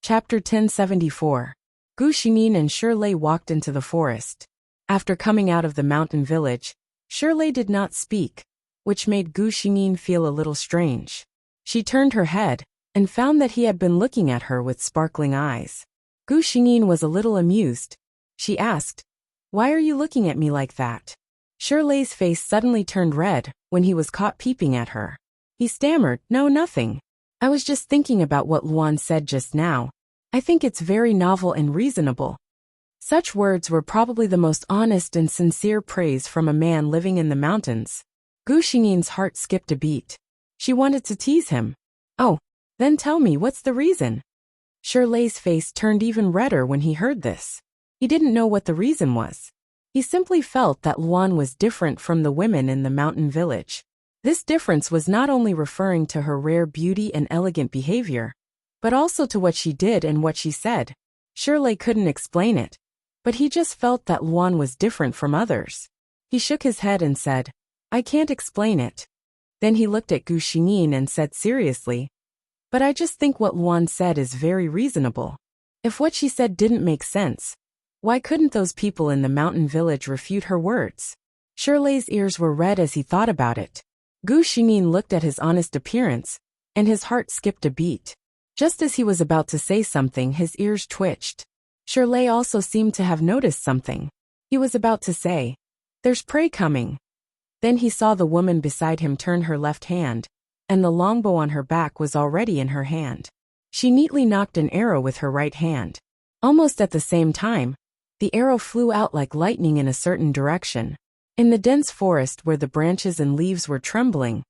Chapter 1074. Gu Xingyin and Shirlei walked into the forest. After coming out of the mountain village, Shirlei did not speak, which made Gu Xingyin feel a little strange. She turned her head, and found that he had been looking at her with sparkling eyes. Gu Xingyin was a little amused. She asked, "Why are you looking at me like that?" Shirlei's face suddenly turned red when he was caught peeping at her. He stammered, "No, nothing. I was just thinking about what Luan said just now. I think it's very novel and reasonable." Such words were probably the most honest and sincere praise from a man living in the mountains. Gu Xingyin's heart skipped a beat. She wanted to tease him. "Oh, then tell me, what's the reason?" Shirlei's face turned even redder when he heard this. He didn't know what the reason was. He simply felt that Luan was different from the women in the mountain village. This difference was not only referring to her rare beauty and elegant behavior, but also to what she did and what she said. Shirlei couldn't explain it, but he just felt that Luan was different from others. He shook his head and said, "I can't explain it." Then he looked at Gu Xingyin and said seriously, "But I just think what Luan said is very reasonable. If what she said didn't make sense, why couldn't those people in the mountain village refute her words?" Shirlei's ears were red as he thought about it. Gu Xingyin looked at his honest appearance, and his heart skipped a beat. Just as he was about to say something, his ears twitched. Shirlei also seemed to have noticed something. He was about to say, "There's prey coming." Then he saw the woman beside him turn her left hand, and the longbow on her back was already in her hand. She neatly nocked an arrow with her right hand. Almost at the same time, the arrow flew out like lightning in a certain direction. In the dense forest where the branches and leaves were trembling,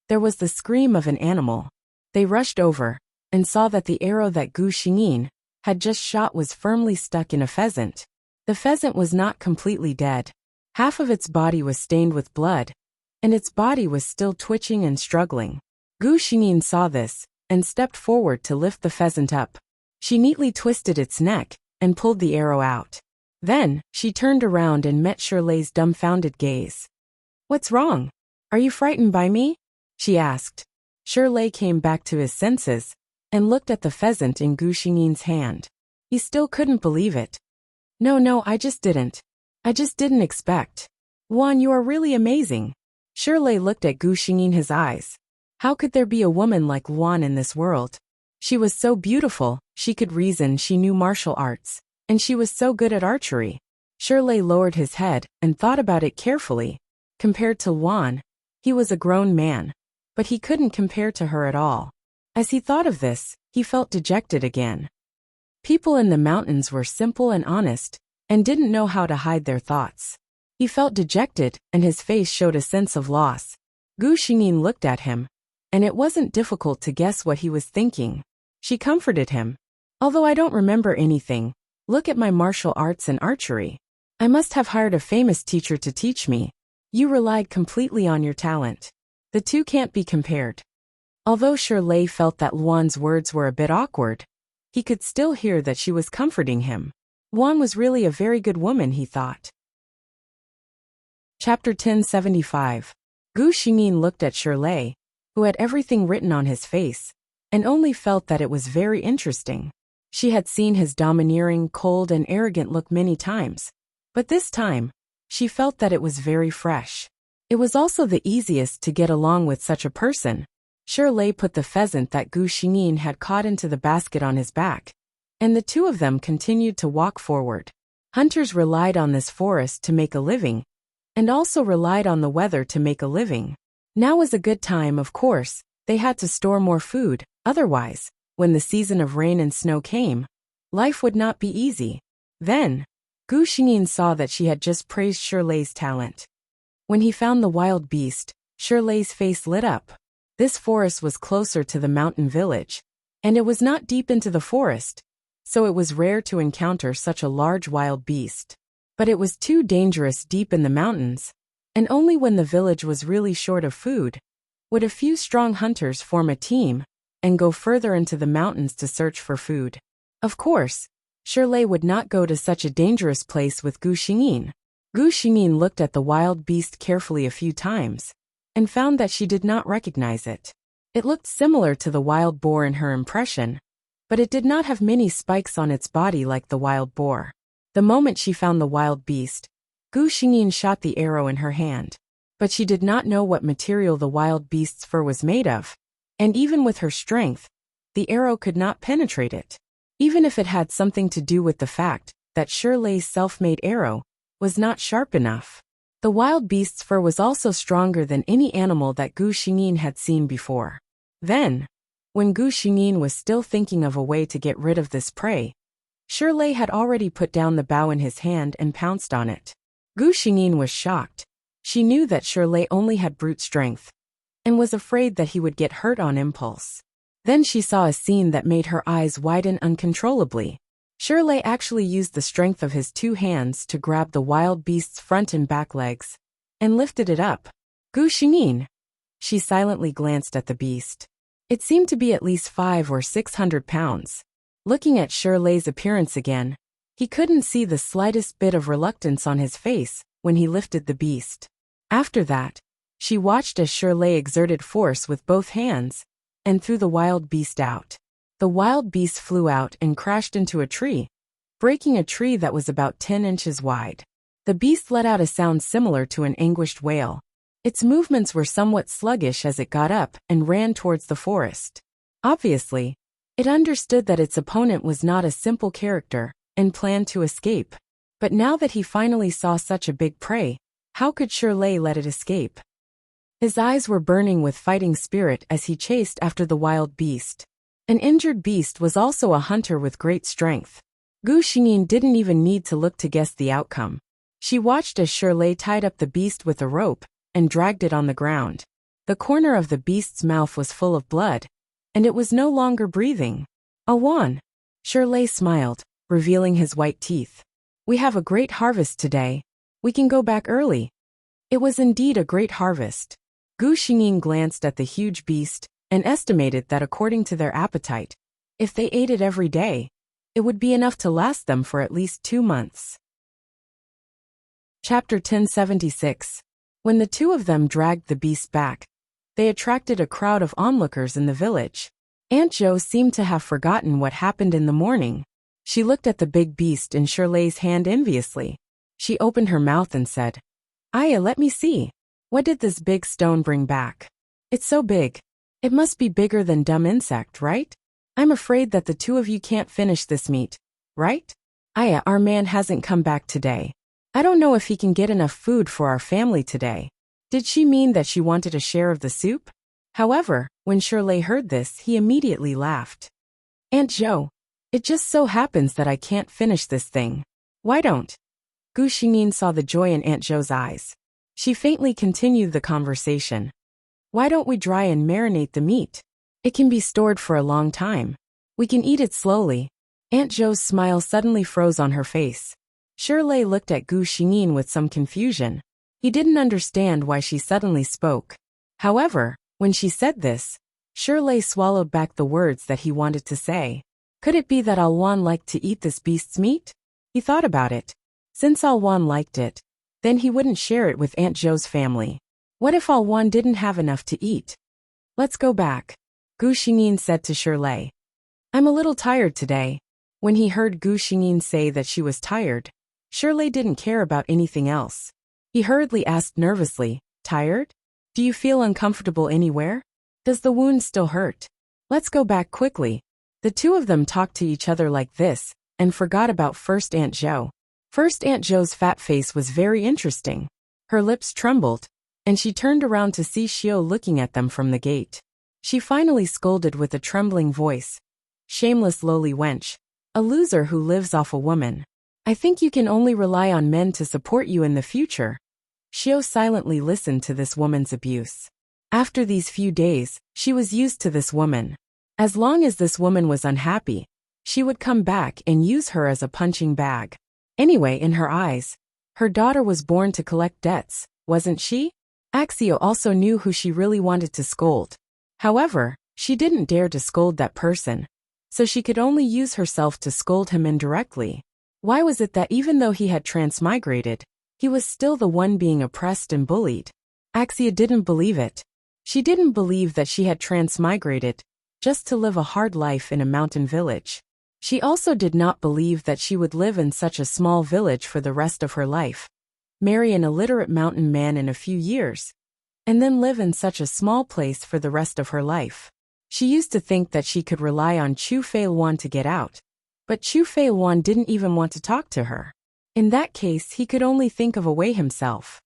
there was the scream of an animal. They rushed over, and saw that the arrow that Gu Xingyin had just shot was firmly stuck in a pheasant. The pheasant was not completely dead. Half of its body was stained with blood, and its body was still twitching and struggling. Gu Xingyin saw this, and stepped forward to lift the pheasant up. She neatly twisted its neck, and pulled the arrow out. Then, she turned around and met Shirlei's dumbfounded gaze. "What's wrong? Are you frightened by me?" she asked. Shirlei came back to his senses, and looked at the pheasant in Gu Xingyin's hand. He still couldn't believe it. No, I just didn't expect. Luan, you are really amazing." Shirlei looked at Gu Xingyin, his eyes. How could there be a woman like Luan in this world? She was so beautiful, she could reason, she knew martial arts, and she was so good at archery. Shirlei lowered his head and thought about it carefully. Compared to Luan, he was a grown man, but he couldn't compare to her at all. As he thought of this, he felt dejected again. People in the mountains were simple and honest, and didn't know how to hide their thoughts. He felt dejected, and his face showed a sense of loss. Gu Xingyin looked at him, and it wasn't difficult to guess what he was thinking. She comforted him. "Although I don't remember anything, look at my martial arts and archery. I must have hired a famous teacher to teach me. You relied completely on your talent. The two can't be compared." Although Shirlei felt that Luan's words were a bit awkward, he could still hear that she was comforting him. Luan was really a very good woman, he thought. Chapter 1075. Gu Xingyin looked at Shirlei, who had everything written on his face, and only felt that it was very interesting. She had seen his domineering, cold, and arrogant look many times, but this time, she felt that it was very fresh. It was also the easiest to get along with such a person. Shirlei put the pheasant that Gu Xingyin had caught into the basket on his back, and the two of them continued to walk forward. Hunters relied on this forest to make a living, and also relied on the weather to make a living. Now was a good time, of course. They had to store more food, otherwise, when the season of rain and snow came, life would not be easy. Then, Gu Xingyin saw that she had just praised Shirlei's talent. When he found the wild beast, Shirlei's face lit up. This forest was closer to the mountain village, and it was not deep into the forest, so it was rare to encounter such a large wild beast. But it was too dangerous deep in the mountains, and only when the village was really short of food would a few strong hunters form a team and go further into the mountains to search for food. Of course, Shirlei would not go to such a dangerous place with Gu Xingyin. Gu Xingyin looked at the wild beast carefully a few times, and found that she did not recognize it. It looked similar to the wild boar in her impression, but it did not have many spikes on its body like the wild boar. The moment she found the wild beast, Gu Xingyin shot the arrow in her hand. But she did not know what material the wild beast's fur was made of, and even with her strength, the arrow could not penetrate it. Even if it had something to do with the fact that Shirley's self-made arrow was not sharp enough. The wild beast's fur was also stronger than any animal that Gu Xingyin had seen before. Then, when Gu Xingyin was still thinking of a way to get rid of this prey, Shirley had already put down the bow in his hand and pounced on it. Gu Xingyin was shocked. She knew that Shirley only had brute strength, and was afraid that he would get hurt on impulse. Then she saw a scene that made her eyes widen uncontrollably. Shirley actually used the strength of his two hands to grab the wild beast's front and back legs, and lifted it up. Gu Xingyin. She silently glanced at the beast. It seemed to be at least 500 or 600 pounds. Looking at Shirley's appearance again, he couldn't see the slightest bit of reluctance on his face when he lifted the beast. After that, she watched as Shirley exerted force with both hands, and threw the wild beast out. The wild beast flew out and crashed into a tree, breaking a tree that was about 10 inches wide. The beast let out a sound similar to an anguished wail. Its movements were somewhat sluggish as it got up and ran towards the forest. Obviously, it understood that its opponent was not a simple character, and planned to escape. But now that he finally saw such a big prey, how could Shirley let it escape? His eyes were burning with fighting spirit as he chased after the wild beast. An injured beast was also a hunter with great strength. Gu Xingyin didn't even need to look to guess the outcome. She watched as Shirley tied up the beast with a rope and dragged it on the ground. The corner of the beast's mouth was full of blood, and it was no longer breathing. "Awan." Shirley smiled, revealing his white teeth. "We have a great harvest today. We can go back early." It was indeed a great harvest. Gu Xingyin glanced at the huge beast and estimated that according to their appetite, if they ate it every day, it would be enough to last them for at least 2 months. Chapter 1076. When the two of them dragged the beast back, they attracted a crowd of onlookers in the village. Aunt Jo seemed to have forgotten what happened in the morning. She looked at the big beast in Shirley's hand enviously. She opened her mouth and said, "Aya, let me see. What did this big stone bring back? It's so big. It must be bigger than dumb insect, right? I'm afraid that the two of you can't finish this meat, right? Aya, our man hasn't come back today. I don't know if he can get enough food for our family today." Did she mean that she wanted a share of the soup? However, when Shirley heard this, he immediately laughed. "Aunt Jo, it just so happens that I can't finish this thing. Why don't?" Gu Xingyin saw the joy in Aunt Jo's eyes. She faintly continued the conversation. "Why don't we dry and marinate the meat? It can be stored for a long time. We can eat it slowly." Aunt Jo's smile suddenly froze on her face. Shirley looked at Gu Xingyin with some confusion. He didn't understand why she suddenly spoke. However, when she said this, Shirley swallowed back the words that he wanted to say. Could it be that Alwan liked to eat this beast's meat? He thought about it. Since Alwan liked it, then he wouldn't share it with Aunt Jo's family. What if Alwan didn't have enough to eat? "Let's go back," Gu Xingyin said to Shirley. "I'm a little tired today." When he heard Gu Xingyin say that she was tired, Shirley didn't care about anything else. He hurriedly asked nervously, "Tired? Do you feel uncomfortable anywhere? Does the wound still hurt? Let's go back quickly." The two of them talked to each other like this, and forgot about First Aunt Jo. First Aunt Jo's fat face was very interesting. Her lips trembled, and she turned around to see Xiao looking at them from the gate. She finally scolded with a trembling voice, "Shameless lowly wench. A loser who lives off a woman. I think you can only rely on men to support you in the future." Xiao silently listened to this woman's abuse. After these few days, she was used to this woman. As long as this woman was unhappy, she would come back and use her as a punching bag. Anyway, in her eyes, her daughter was born to collect debts, wasn't she? Axio also knew who she really wanted to scold. However, she didn't dare to scold that person, so she could only use herself to scold him indirectly. Why was it that even though he had transmigrated, he was still the one being oppressed and bullied? Axia didn't believe it. She didn't believe that she had transmigrated, just to live a hard life in a mountain village. She also did not believe that she would live in such a small village for the rest of her life, marry an illiterate mountain man in a few years, and then live in such a small place for the rest of her life. She used to think that she could rely on Chu Fei-Luan to get out, but Chu Fei-Luan didn't even want to talk to her. In that case, he could only think of a way himself.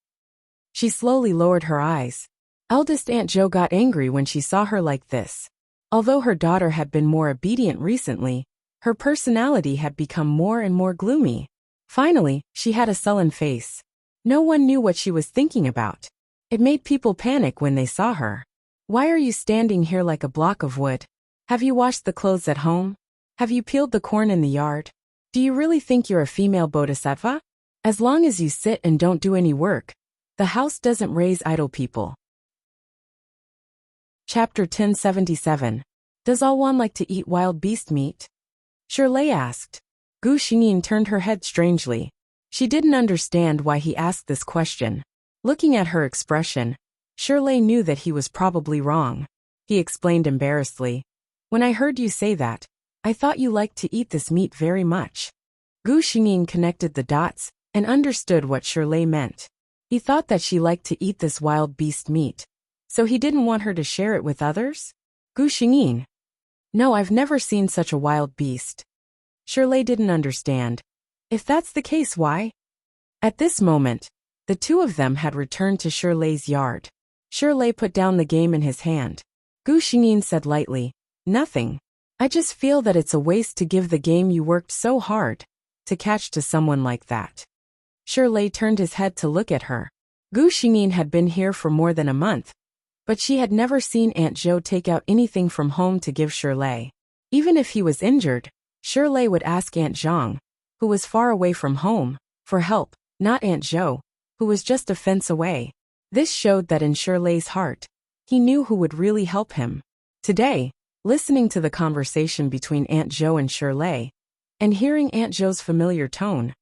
She slowly lowered her eyes. Eldest Aunt Jo got angry when she saw her like this. Although her daughter had been more obedient recently, her personality had become more and more gloomy. Finally, she had a sullen face. No one knew what she was thinking about. It made people panic when they saw her. Why are you standing here like a block of wood? Have you washed the clothes at home? Have you peeled the corn in the yard? Do you really think you're a female bodhisattva? As long as you sit and don't do any work, the house doesn't raise idle people. Chapter 1077. Does Alwan like to eat wild beast meat? Shirley asked. Gu Xingyin turned her head strangely. She didn't understand why he asked this question. Looking at her expression, Shirley knew that he was probably wrong. He explained embarrassedly. When I heard you say that, I thought you liked to eat this meat very much. Gu Xingyin connected the dots and understood what Shirley meant. He thought that she liked to eat this wild beast meat, so he didn't want her to share it with others? Gu Xingyin. No, I've never seen such a wild beast. Shirley didn't understand. If that's the case, why? At this moment, the two of them had returned to Shirley's yard. Shirley put down the game in his hand. Gu Xingyin said lightly, Nothing. I just feel that it's a waste to give the game you worked so hard to catch to someone like that. Shirley turned his head to look at her. Gu Xingyin had been here for more than a month, but she had never seen Aunt Jo take out anything from home to give Shirley. Even if he was injured, Shirley would ask Aunt Zhang, who was far away from home, for help, not Aunt Jo, who was just a fence away. This showed that in Shirley's heart, he knew who would really help him. Today, listening to the conversation between Aunt Jo and Shirley, and hearing Aunt Jo's familiar tone,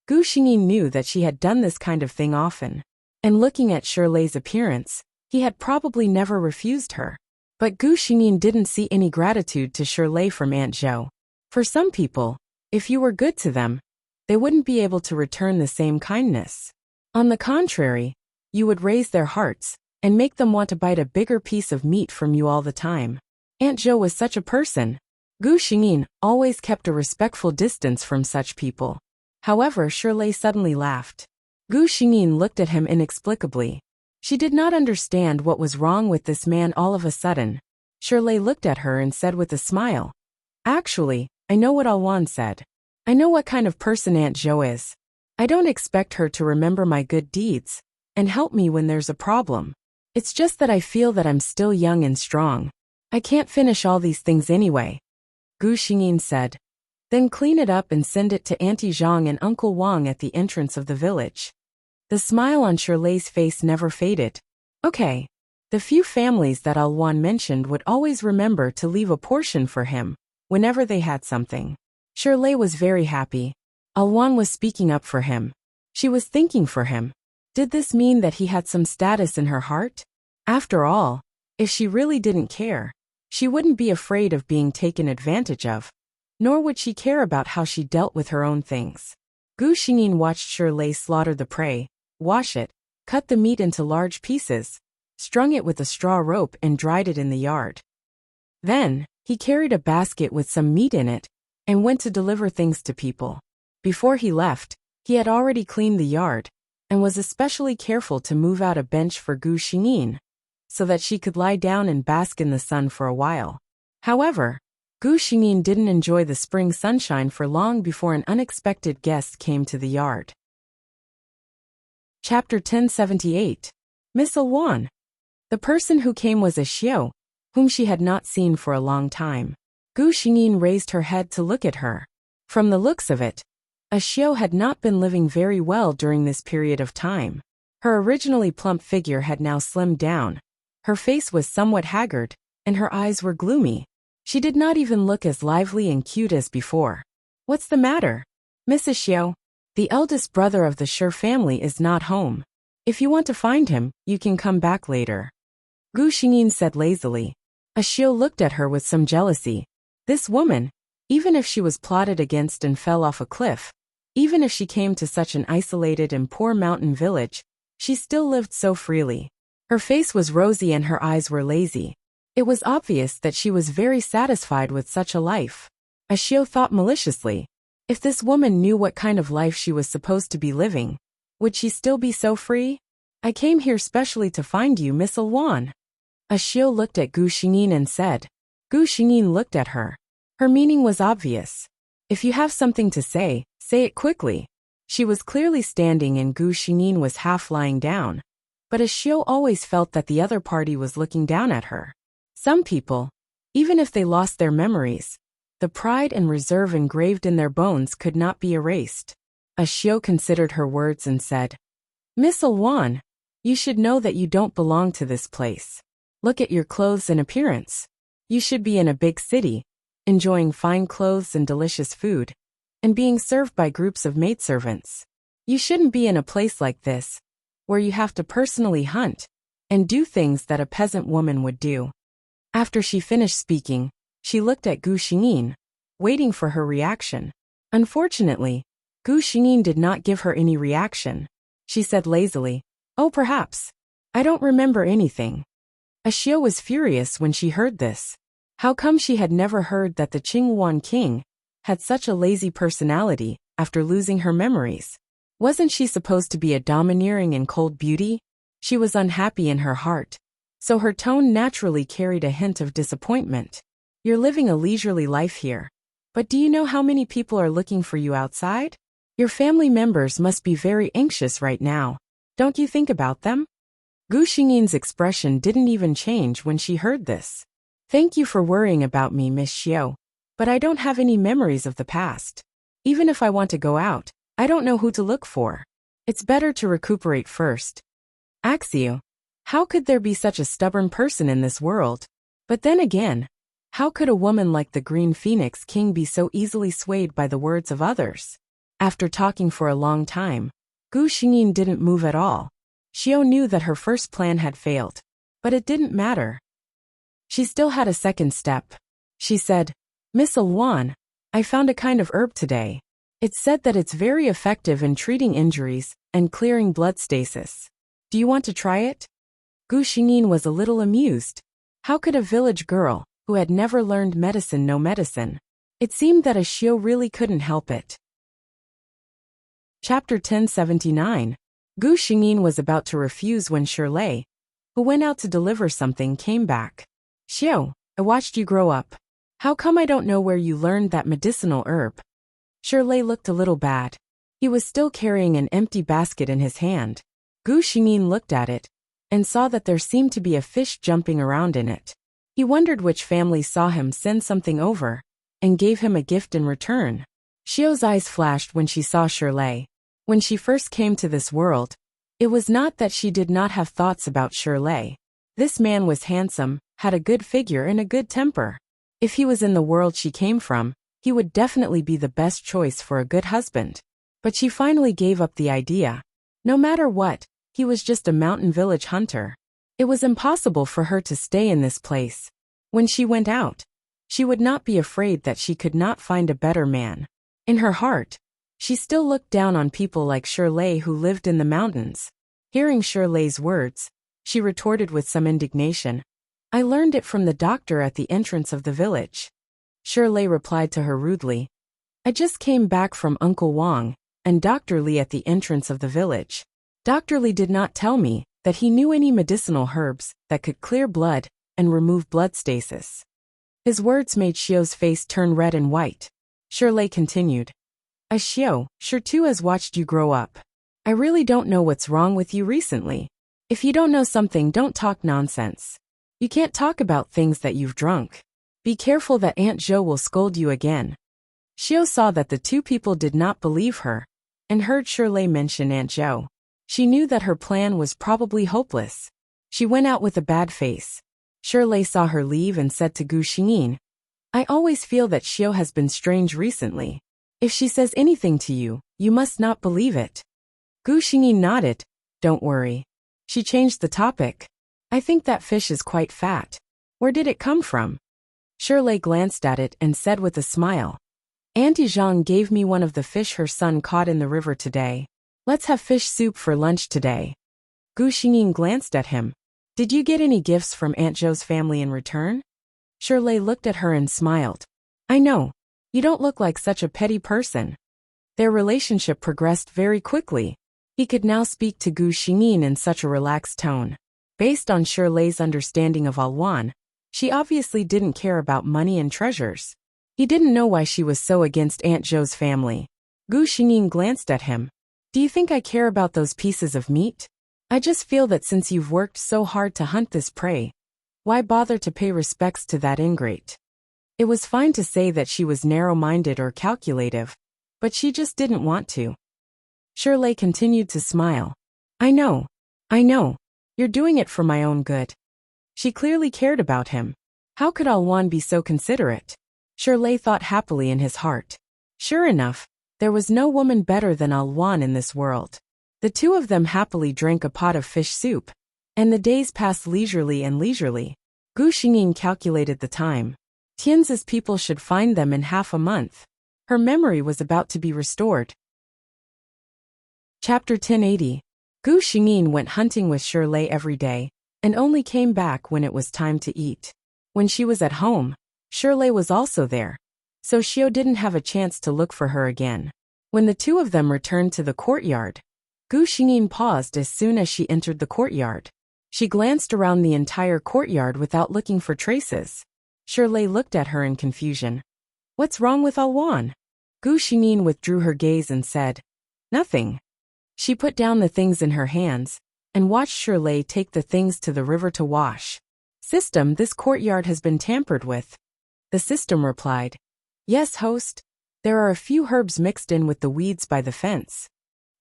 Gu Xingyin knew that she had done this kind of thing often. And looking at Shirley's appearance, he had probably never refused her. But Gu Xingyin didn't see any gratitude to Shirley from Aunt Jo. For some people, if you were good to them, they wouldn't be able to return the same kindness. On the contrary, you would raise their hearts and make them want to bite a bigger piece of meat from you all the time. Aunt Jo was such a person. Gu Xingyin always kept a respectful distance from such people. However, Shirley suddenly laughed. Gu Xingyin looked at him inexplicably. She did not understand what was wrong with this man all of a sudden. Shirley looked at her and said with a smile, Actually, I know what Alwan said. I know what kind of person Aunt Jo is. I don't expect her to remember my good deeds and help me when there's a problem. It's just that I feel that I'm still young and strong. I can't finish all these things anyway. Gu Xingyin said. Then clean it up and send it to Auntie Zhang and Uncle Wang at the entrance of the village. The smile on Shirley's face never faded. Okay. The few families that Alwan mentioned would always remember to leave a portion for him whenever they had something. Shirley was very happy. Alwan was speaking up for him. She was thinking for him. Did this mean that he had some status in her heart? After all, if she really didn't care, she wouldn't be afraid of being taken advantage of. Nor would she care about how she dealt with her own things. Gu Xingyin watched Shirley slaughter the prey, wash it, cut the meat into large pieces, strung it with a straw rope and dried it in the yard. Then, he carried a basket with some meat in it, and went to deliver things to people. Before he left, he had already cleaned the yard, and was especially careful to move out a bench for Gu Xingyin, so that she could lie down and bask in the sun for a while. However, Gu Xingyin didn't enjoy the spring sunshine for long before an unexpected guest came to the yard. Chapter 1078. Miss Alwan. The person who came was a Xiao, whom she had not seen for a long time. Gu Xingyin raised her head to look at her. From the looks of it, a Xiao had not been living very well during this period of time. Her originally plump figure had now slimmed down. Her face was somewhat haggard, and her eyes were gloomy. She did not even look as lively and cute as before. What's the matter? Mrs. Xiao, the eldest brother of the Shi family is not home. If you want to find him, you can come back later. Gu Xingyin said lazily. A Xiao looked at her with some jealousy. This woman, even if she was plotted against and fell off a cliff, even if she came to such an isolated and poor mountain village, she still lived so freely. Her face was rosy and her eyes were lazy. It was obvious that she was very satisfied with such a life. Xiao thought maliciously, if this woman knew what kind of life she was supposed to be living, would she still be so free? I came here specially to find you, Miss Alwan. Xiao looked at Gu Xingyin and said. Gu Xingyin looked at her. Her meaning was obvious. If you have something to say it quickly. She was clearly standing and Gu Xingyin was half lying down. But Xiao always felt that the other party was looking down at her. Some people, even if they lost their memories, the pride and reserve engraved in their bones could not be erased. Xiao considered her words and said, Miss Alwan, you should know that you don't belong to this place. Look at your clothes and appearance. You should be in a big city, enjoying fine clothes and delicious food, and being served by groups of maidservants. You shouldn't be in a place like this, where you have to personally hunt and do things that a peasant woman would do. After she finished speaking, she looked at Gu Xingyin, waiting for her reaction. Unfortunately, Gu Xingyin did not give her any reaction. She said lazily, Oh, perhaps. I don't remember anything. Xiao was furious when she heard this. How come she had never heard that the Qinghuan king had such a lazy personality after losing her memories? Wasn't she supposed to be a domineering and cold beauty? She was unhappy in her heart, so her tone naturally carried a hint of disappointment. You're living a leisurely life here. But do you know how many people are looking for you outside? Your family members must be very anxious right now. Don't you think about them? Gu Xingyin's expression didn't even change when she heard this. Thank you for worrying about me, Miss Xiao. But I don't have any memories of the past. Even if I want to go out, I don't know who to look for. It's better to recuperate first. Axio, how could there be such a stubborn person in this world? But then again, how could a woman like the Green Phoenix King be so easily swayed by the words of others? After talking for a long time, Gu Xingyin didn't move at all. Xiao knew that her first plan had failed. But it didn't matter. She still had a second step. She said, Miss Alwan, I found a kind of herb today. It's said that it's very effective in treating injuries and clearing blood stasis. Do you want to try it? Gu Xingyin was a little amused. How could a village girl, who had never learned medicine, know medicine? It seemed that Xiao really couldn't help it. Chapter 1079. Gu Xingyin was about to refuse when Shirley, who went out to deliver something, came back. Xiao, I watched you grow up. How come I don't know where you learned that medicinal herb? Shirley looked a little bad. He was still carrying an empty basket in his hand. Gu Xingyin looked at it and saw that there seemed to be a fish jumping around in it. He wondered which family saw him send something over and gave him a gift in return. Xiao's eyes flashed when she saw Shirley. When she first came to this world, it was not that she did not have thoughts about Shirley. This man was handsome, had a good figure and a good temper. If he was in the world she came from, he would definitely be the best choice for a good husband. But she finally gave up the idea. No matter what, he was just a mountain village hunter. It was impossible for her to stay in this place. When she went out, she would not be afraid that she could not find a better man. In her heart, she still looked down on people like Shirley who lived in the mountains. Hearing Shirley's words, she retorted with some indignation. I learned it from the doctor at the entrance of the village. Shirley replied to her rudely. I just came back from Uncle Wang and Dr. Li at the entrance of the village. Dr. Li did not tell me that he knew any medicinal herbs that could clear blood and remove blood stasis. His words made Xiao's face turn red and white. Shirley continued. Xiao, sure too has watched you grow up. I really don't know what's wrong with you recently. If you don't know something, don't talk nonsense. You can't talk about things that you've drunk. Be careful that Aunt Zhou will scold you again. Xiao saw that the two people did not believe her and heard Shirley mention Aunt Zhou. She knew that her plan was probably hopeless. She went out with a bad face. Shirley saw her leave and said to Gu Xingyin, I always feel that Xiao has been strange recently. If she says anything to you, you must not believe it. Gu Xingyin nodded. Don't worry. She changed the topic. I think that fish is quite fat. Where did it come from? Shirley glanced at it and said with a smile, Auntie Zhang gave me one of the fish her son caught in the river today. Let's have fish soup for lunch today. Gu Xingyin glanced at him. Did you get any gifts from Aunt Zhou's family in return? Shirley looked at her and smiled. I know. You don't look like such a petty person. Their relationship progressed very quickly. He could now speak to Gu Xingyin in such a relaxed tone. Based on Shirley's understanding of Alwan, she obviously didn't care about money and treasures. He didn't know why she was so against Aunt Zhou's family. Gu Xingyin glanced at him. Do you think I care about those pieces of meat? I just feel that since you've worked so hard to hunt this prey, why bother to pay respects to that ingrate? It was fine to say that she was narrow-minded or calculative, but she just didn't want to. Shirley continued to smile. I know. You're doing it for my own good. She clearly cared about him. How could Alwan be so considerate? Shirley thought happily in his heart. Sure enough, there was no woman better than Alwan in this world. The two of them happily drank a pot of fish soup, and the days passed leisurely. Gu Xingyin calculated the time. Tianzi's people should find them in half a month. Her memory was about to be restored. Chapter 1080. Gu Xingyin went hunting with Shirley every day, and only came back when it was time to eat. When she was at home, Shirley was also there, so Xiao didn't have a chance to look for her again. When the two of them returned to the courtyard, Gu Xingyin paused as soon as she entered the courtyard. She glanced around the entire courtyard without looking for traces. Shirley looked at her in confusion. What's wrong with Alwan? Gu Xingyin withdrew her gaze and said, Nothing. She put down the things in her hands, and watched Shirley take the things to the river to wash. System, this courtyard has been tampered with. The system replied. Yes, host. There are a few herbs mixed in with the weeds by the fence.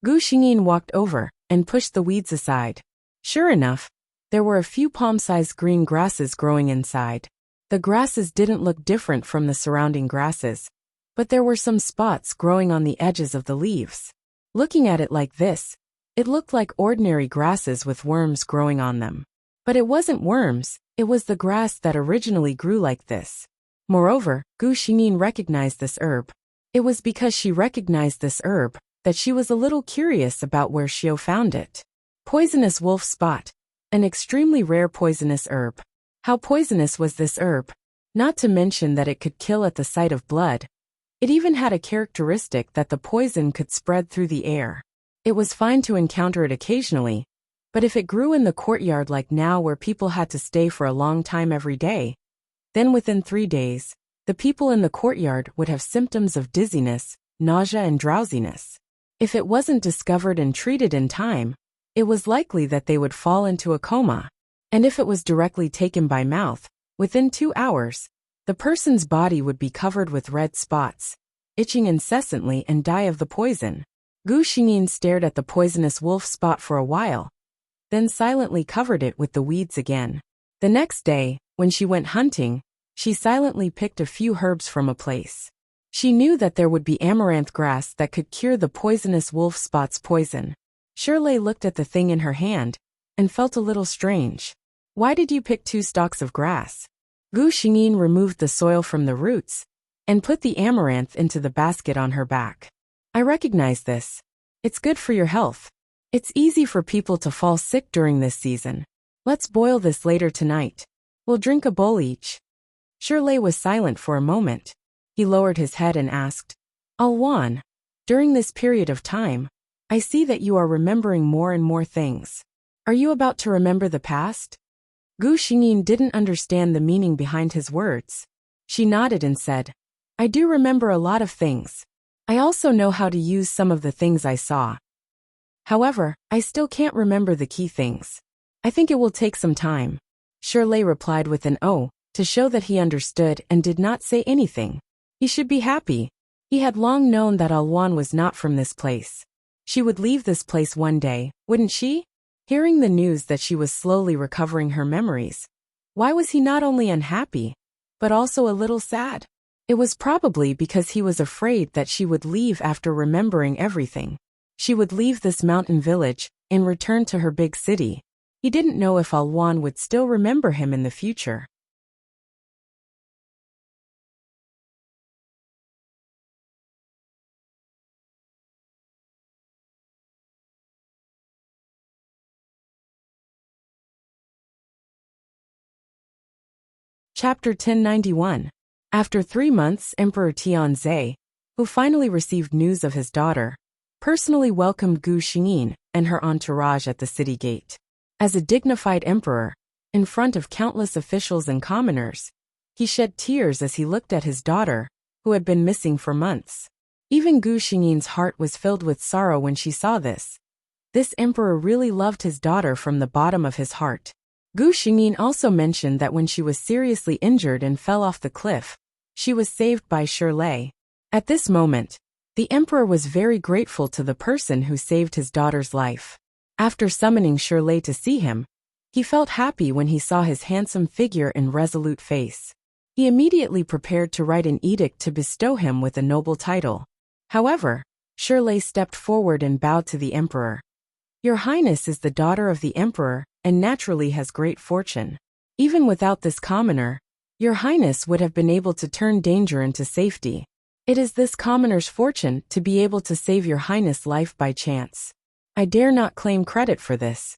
Gu Xingyin walked over and pushed the weeds aside. Sure enough, there were a few palm-sized green grasses growing inside. The grasses didn't look different from the surrounding grasses, but there were some spots growing on the edges of the leaves. Looking at it like this, it looked like ordinary grasses with worms growing on them. But it wasn't worms, it was the grass that originally grew like this. Moreover, Gu Xingyin recognized this herb. It was because she recognized this herb that she was a little curious about where Xiao found it. Poisonous wolf spot. An extremely rare poisonous herb. How poisonous was this herb? Not to mention that it could kill at the sight of blood. It even had a characteristic that the poison could spread through the air. It was fine to encounter it occasionally, but if it grew in the courtyard like now where people had to stay for a long time every day, then within 3 days, the people in the courtyard would have symptoms of dizziness, nausea and drowsiness. If it wasn't discovered and treated in time, it was likely that they would fall into a coma. And if it was directly taken by mouth, within 2 hours, the person's body would be covered with red spots, itching incessantly and die of the poison. Gu Xingyin stared at the poisonous wolf spot for a while, then silently covered it with the weeds again. The next day, when she went hunting, she silently picked a few herbs from a place. She knew that there would be amaranth grass that could cure the poisonous wolf spot's poison. Shirley looked at the thing in her hand and felt a little strange. Why did you pick 2 stalks of grass? Gu Xingyin removed the soil from the roots and put the amaranth into the basket on her back. I recognize this. It's good for your health. It's easy for people to fall sick during this season. Let's boil this later tonight. We'll drink a bowl each. Shirley was silent for a moment. He lowered his head and asked, Alwan, during this period of time, I see that you are remembering more and more things. Are you about to remember the past? Gu Xingyin didn't understand the meaning behind his words. She nodded and said, I do remember a lot of things. I also know how to use some of the things I saw. However, I still can't remember the key things. I think it will take some time. Shirley replied with an "oh" to show that he understood and did not say anything. He should be happy. He had long known that Alwan was not from this place. She would leave this place one day, wouldn't she? Hearing the news that she was slowly recovering her memories, why was he not only unhappy, but also a little sad? It was probably because he was afraid that she would leave after remembering everything. She would leave this mountain village and return to her big city. He didn't know if Alwan would still remember him in the future. Chapter 1091. After 3 months, Emperor Tianzai, who finally received news of his daughter, personally welcomed Gu Xingyin and her entourage at the city gate. As a dignified emperor, in front of countless officials and commoners, he shed tears as he looked at his daughter, who had been missing for months. Even Gu Xingyin's heart was filled with sorrow when she saw this. This emperor really loved his daughter from the bottom of his heart. Gu Xingyin also mentioned that when she was seriously injured and fell off the cliff, she was saved by Shirlei. At this moment, the emperor was very grateful to the person who saved his daughter's life. After summoning Shirlei to see him, he felt happy when he saw his handsome figure and resolute face. He immediately prepared to write an edict to bestow him with a noble title. However, Shirlei stepped forward and bowed to the emperor. "Your Highness is the daughter of the emperor and naturally has great fortune. Even without this commoner, your Highness would have been able to turn danger into safety. It is this commoner's fortune to be able to save your Highness' life by chance. I dare not claim credit for this."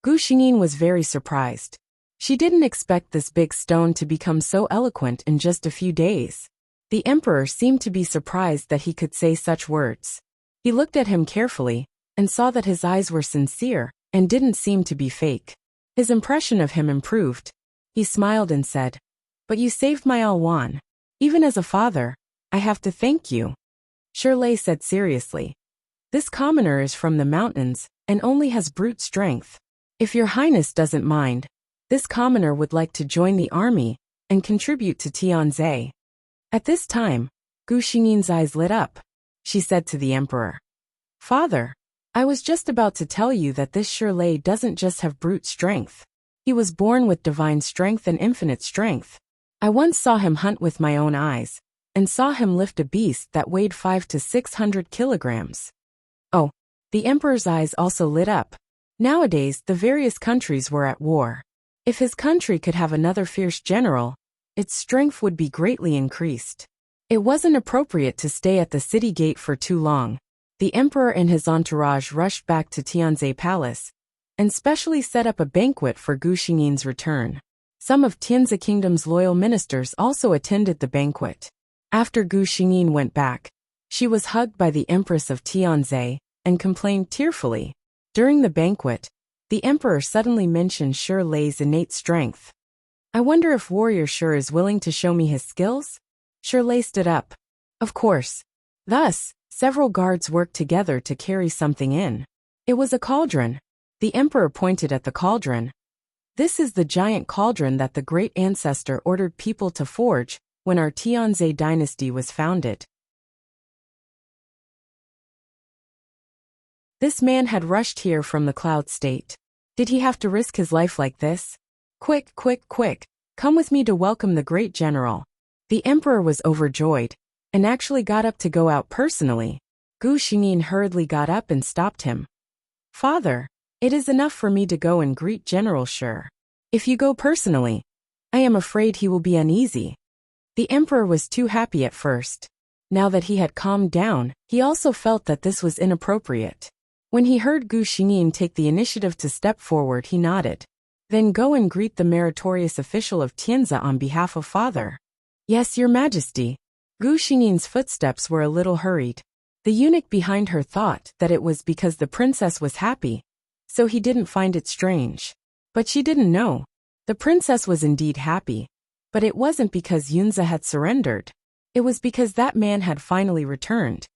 Gu Xingyin was very surprised. She didn't expect this big stone to become so eloquent in just a few days. The emperor seemed to be surprised that he could say such words. He looked at him carefully and saw that his eyes were sincere and didn't seem to be fake. His impression of him improved. He smiled and said, "But you saved my Alwan. Even as a father, I have to thank you." Shirlei said seriously, "This commoner is from the mountains and only has brute strength. If your Highness doesn't mind, this commoner would like to join the army and contribute to Tianzai." At this time, Gu Xingyin's eyes lit up. She said to the emperor, "Father, I was just about to tell you that this Shirlei doesn't just have brute strength. He was born with divine strength and infinite strength. I once saw him hunt with my own eyes, and saw him lift a beast that weighed 500 to 600 kilograms. Oh, the emperor's eyes also lit up. Nowadays, the various countries were at war. If his country could have another fierce general, its strength would be greatly increased. It wasn't appropriate to stay at the city gate for too long. The emperor and his entourage rushed back to Tianzai Palace, and specially set up a banquet for Gu Xingyin's return. Some of Tianzai Kingdom's loyal ministers also attended the banquet. After Gu Xingyin went back, she was hugged by the Empress of Tianzai and complained tearfully. During the banquet, the emperor suddenly mentioned Shirlei's innate strength. "I wonder if warrior Shir is willing to show me his skills?" Shirlei stood up. Of course. Thus, several guards worked together to carry something in. It was a cauldron. The emperor pointed at the cauldron. "This is the giant cauldron that the great ancestor ordered people to forge when our Tianzai dynasty was founded." This man had rushed here from the cloud state. Did he have to risk his life like this? "Quick, quick, quick, come with me to welcome the great general." The emperor was overjoyed, and actually got up to go out personally. Gu Xingyin hurriedly got up and stopped him. "Father, it is enough for me to go and greet General Shir. If you go personally, I am afraid he will be uneasy." The emperor was too happy at first. Now that he had calmed down, he also felt that this was inappropriate. When he heard Gu Xingyin take the initiative to step forward, he nodded. "Then go and greet the meritorious official of Tianzai on behalf of father." "Yes, your majesty." Gu Xingyin's footsteps were a little hurried. The eunuch behind her thought that it was because the princess was happy, so he didn't find it strange. But she didn't know. The princess was indeed happy, but it wasn't because Yunza had surrendered. It was because that man had finally returned.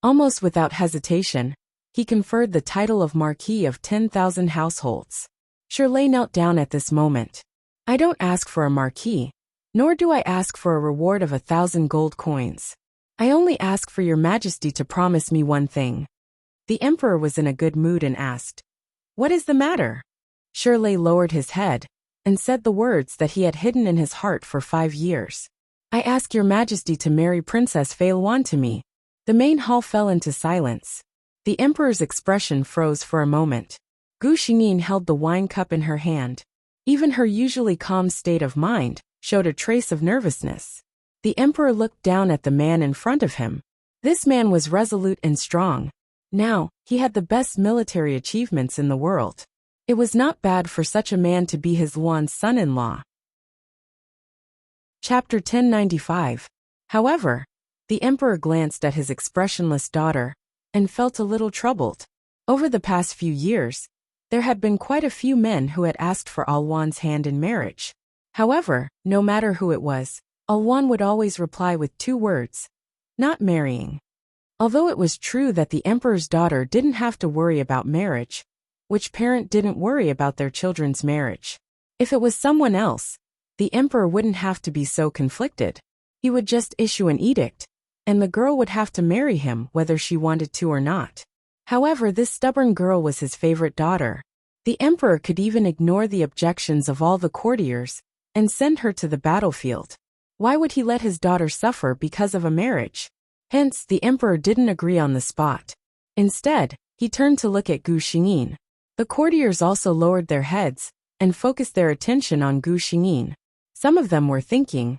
Almost without hesitation, he conferred the title of Marquis of 10,000 households. Shirlei knelt down at this moment. "I don't ask for a marquis, nor do I ask for a reward of 1,000 gold coins. I only ask for your majesty to promise me one thing." The emperor was in a good mood and asked, "What is the matter?" Shirlei lowered his head and said the words that he had hidden in his heart for 5 years. "I ask your majesty to marry Princess Feilwan to me." The main hall fell into silence. The emperor's expression froze for a moment. Gu Xingyin held the wine cup in her hand. Even her usually calm state of mind showed a trace of nervousness. The emperor looked down at the man in front of him. This man was resolute and strong. Now, he had the best military achievements in the world. It was not bad for such a man to be his Luan's son-in-law. Chapter 1095. However, the emperor glanced at his expressionless daughter and felt a little troubled. Over the past few years, there had been quite a few men who had asked for Alwan's hand in marriage. However, no matter who it was, Alwan would always reply with 2 words: not marrying. Although it was true that the emperor's daughter didn't have to worry about marriage, which parent didn't worry about their children's marriage? If it was someone else, the emperor wouldn't have to be so conflicted. He would just issue an edict, and the girl would have to marry him whether she wanted to or not. However, this stubborn girl was his favorite daughter. The emperor could even ignore the objections of all the courtiers and send her to the battlefield. Why would he let his daughter suffer because of a marriage? Hence, the emperor didn't agree on the spot. Instead, he turned to look at Gu Xingyin. The courtiers also lowered their heads and focused their attention on Gu Xingyin. Some of them were thinking,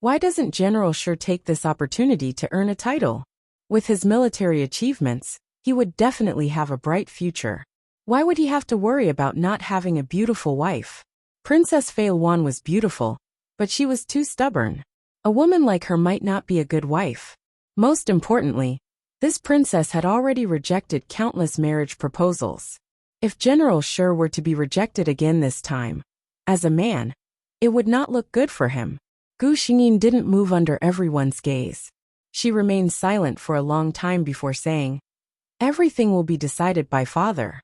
why doesn't General Shi take this opportunity to earn a title? With his military achievements, he would definitely have a bright future. Why would he have to worry about not having a beautiful wife? Princess Fei Luan was beautiful, but she was too stubborn. A woman like her might not be a good wife. Most importantly, this princess had already rejected countless marriage proposals. If General Shi were to be rejected again this time, as a man, it would not look good for him. Gu Xingyin didn't move under everyone's gaze. She remained silent for a long time before saying, everything will be decided by father.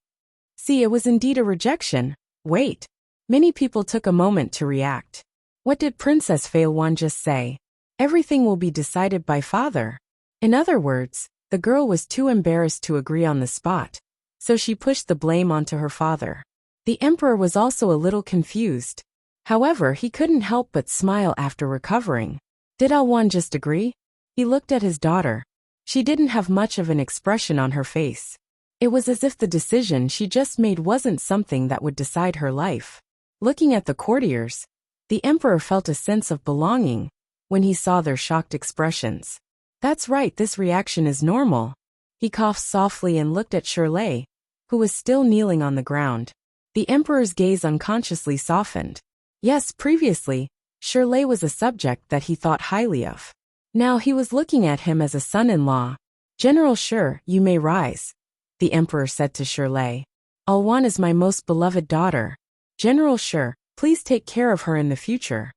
See, it was indeed a rejection. Wait. Many people took a moment to react. What did Princess Fei Luan just say? Everything will be decided by father. In other words, the girl was too embarrassed to agree on the spot, so she pushed the blame onto her father. The emperor was also a little confused. However, he couldn't help but smile after recovering. Did Alwan just agree? He looked at his daughter. She didn't have much of an expression on her face. It was as if the decision she just made wasn't something that would decide her life. Looking at the courtiers, the emperor felt a sense of belonging when he saw their shocked expressions. That's right, this reaction is normal. He coughed softly and looked at Shirley, who was still kneeling on the ground. The emperor's gaze unconsciously softened. Yes, previously, Shirley was a subject that he thought highly of. Now he was looking at him as a son-in-law. General Shi, you may rise, the emperor said to Shirley. Alwan is my most beloved daughter. General Shi, please take care of her in the future.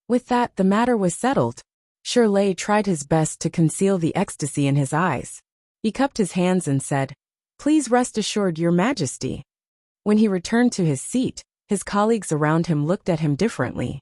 With that, the matter was settled. Shirley tried his best to conceal the ecstasy in his eyes. He cupped his hands and said, please rest assured, Your Majesty. When he returned to his seat, his colleagues around him looked at him differently.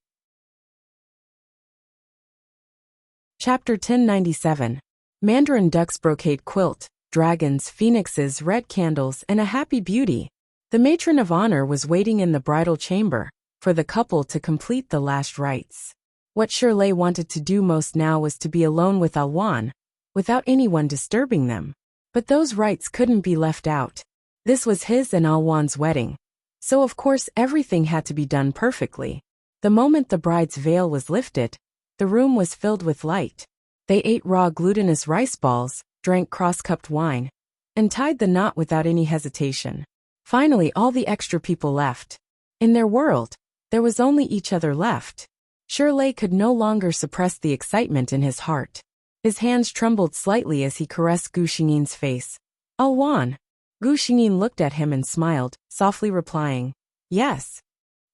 Chapter 1097. Mandarin duck's brocade quilt, dragons, phoenixes, red candles, and a happy beauty. The matron of honor was waiting in the bridal chamber for the couple to complete the last rites. What Shirley wanted to do most now was to be alone with Alwan, without anyone disturbing them. But those rites couldn't be left out. This was his and Alwan's wedding, so of course everything had to be done perfectly. The moment the bride's veil was lifted, the room was filled with light. They ate raw glutinous rice balls, drank cross-cupped wine, and tied the knot without any hesitation. Finally, all the extra people left. In their world, there was only each other left. Shirley could no longer suppress the excitement in his heart. His hands trembled slightly as he caressed Gu Xingyin's face. Alwan. Gu Xingyin looked at him and smiled, softly replying, yes.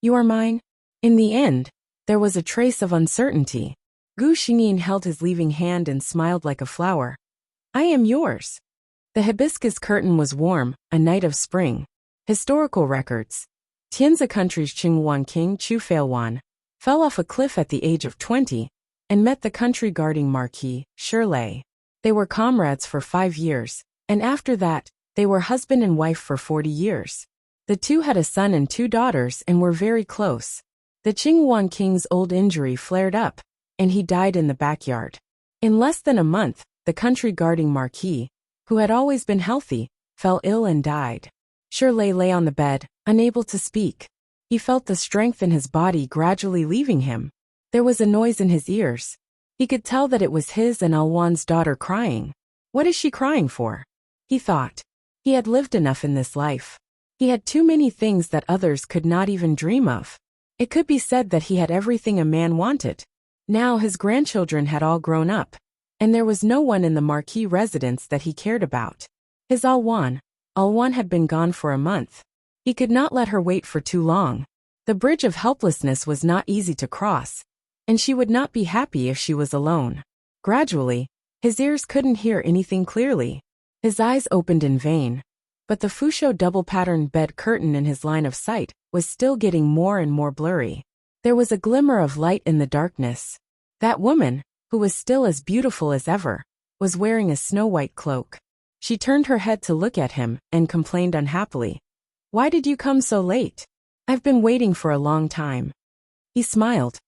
You are mine? In the end, there was a trace of uncertainty. Gu Xingyin held his leaving hand and smiled like a flower. I am yours. The hibiscus curtain was warm, a night of spring. Historical records. Tianzi country's Qinghuan king Chu Feilwan fell off a cliff at the age of 20 and met the country guarding Marquis, Shirley. They were comrades for 5 years, and after that, they were husband and wife for 40 years. The two had a son and 2 daughters and were very close. The Qinghuan king's old injury flared up, and he died in the backyard. In less than a month, the country guarding Marquis, who had always been healthy, fell ill and died. Shirley lay on the bed, unable to speak. He felt the strength in his body gradually leaving him. There was a noise in his ears. He could tell that it was his and Alwan's daughter crying. What is she crying for? He thought. He had lived enough in this life. He had too many things that others could not even dream of. It could be said that he had everything a man wanted. Now his grandchildren had all grown up, and there was no one in the Marquis residence that he cared about. His Alwan had been gone for a month. He could not let her wait for too long. The bridge of helplessness was not easy to cross, and she would not be happy if she was alone. Gradually, his ears couldn't hear anything clearly. His eyes opened in vain, but the Fusho double-patterned bed curtain in his line of sight was still getting more and more blurry. There was a glimmer of light in the darkness. That woman, who was still as beautiful as ever, was wearing a snow-white cloak. She turned her head to look at him and complained unhappily. "Why did you come so late? I've been waiting for a long time." He smiled.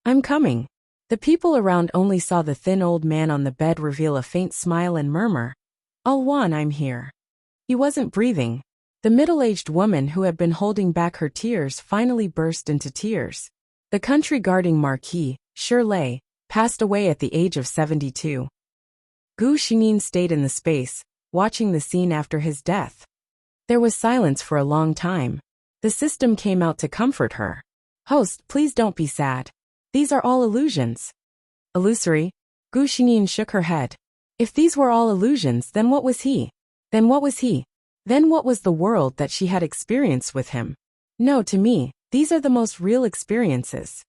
"I'm coming." The people around only saw the thin old man on the bed reveal a faint smile and murmur, "Alwan, I'm here." He wasn't breathing. The middle-aged woman who had been holding back her tears finally burst into tears. The country guarding Marquis, Shirley, passed away at the age of 72. Gu Xingyin stayed in the space, watching the scene after his death. There was silence for a long time. The system came out to comfort her. "Host, please don't be sad. These are all illusions." "Illusory?" Gu Xingyin shook her head. "If these were all illusions, then what was he? Then what was he? Then what was the world that she had experienced with him? No, to me, these are the most real experiences,"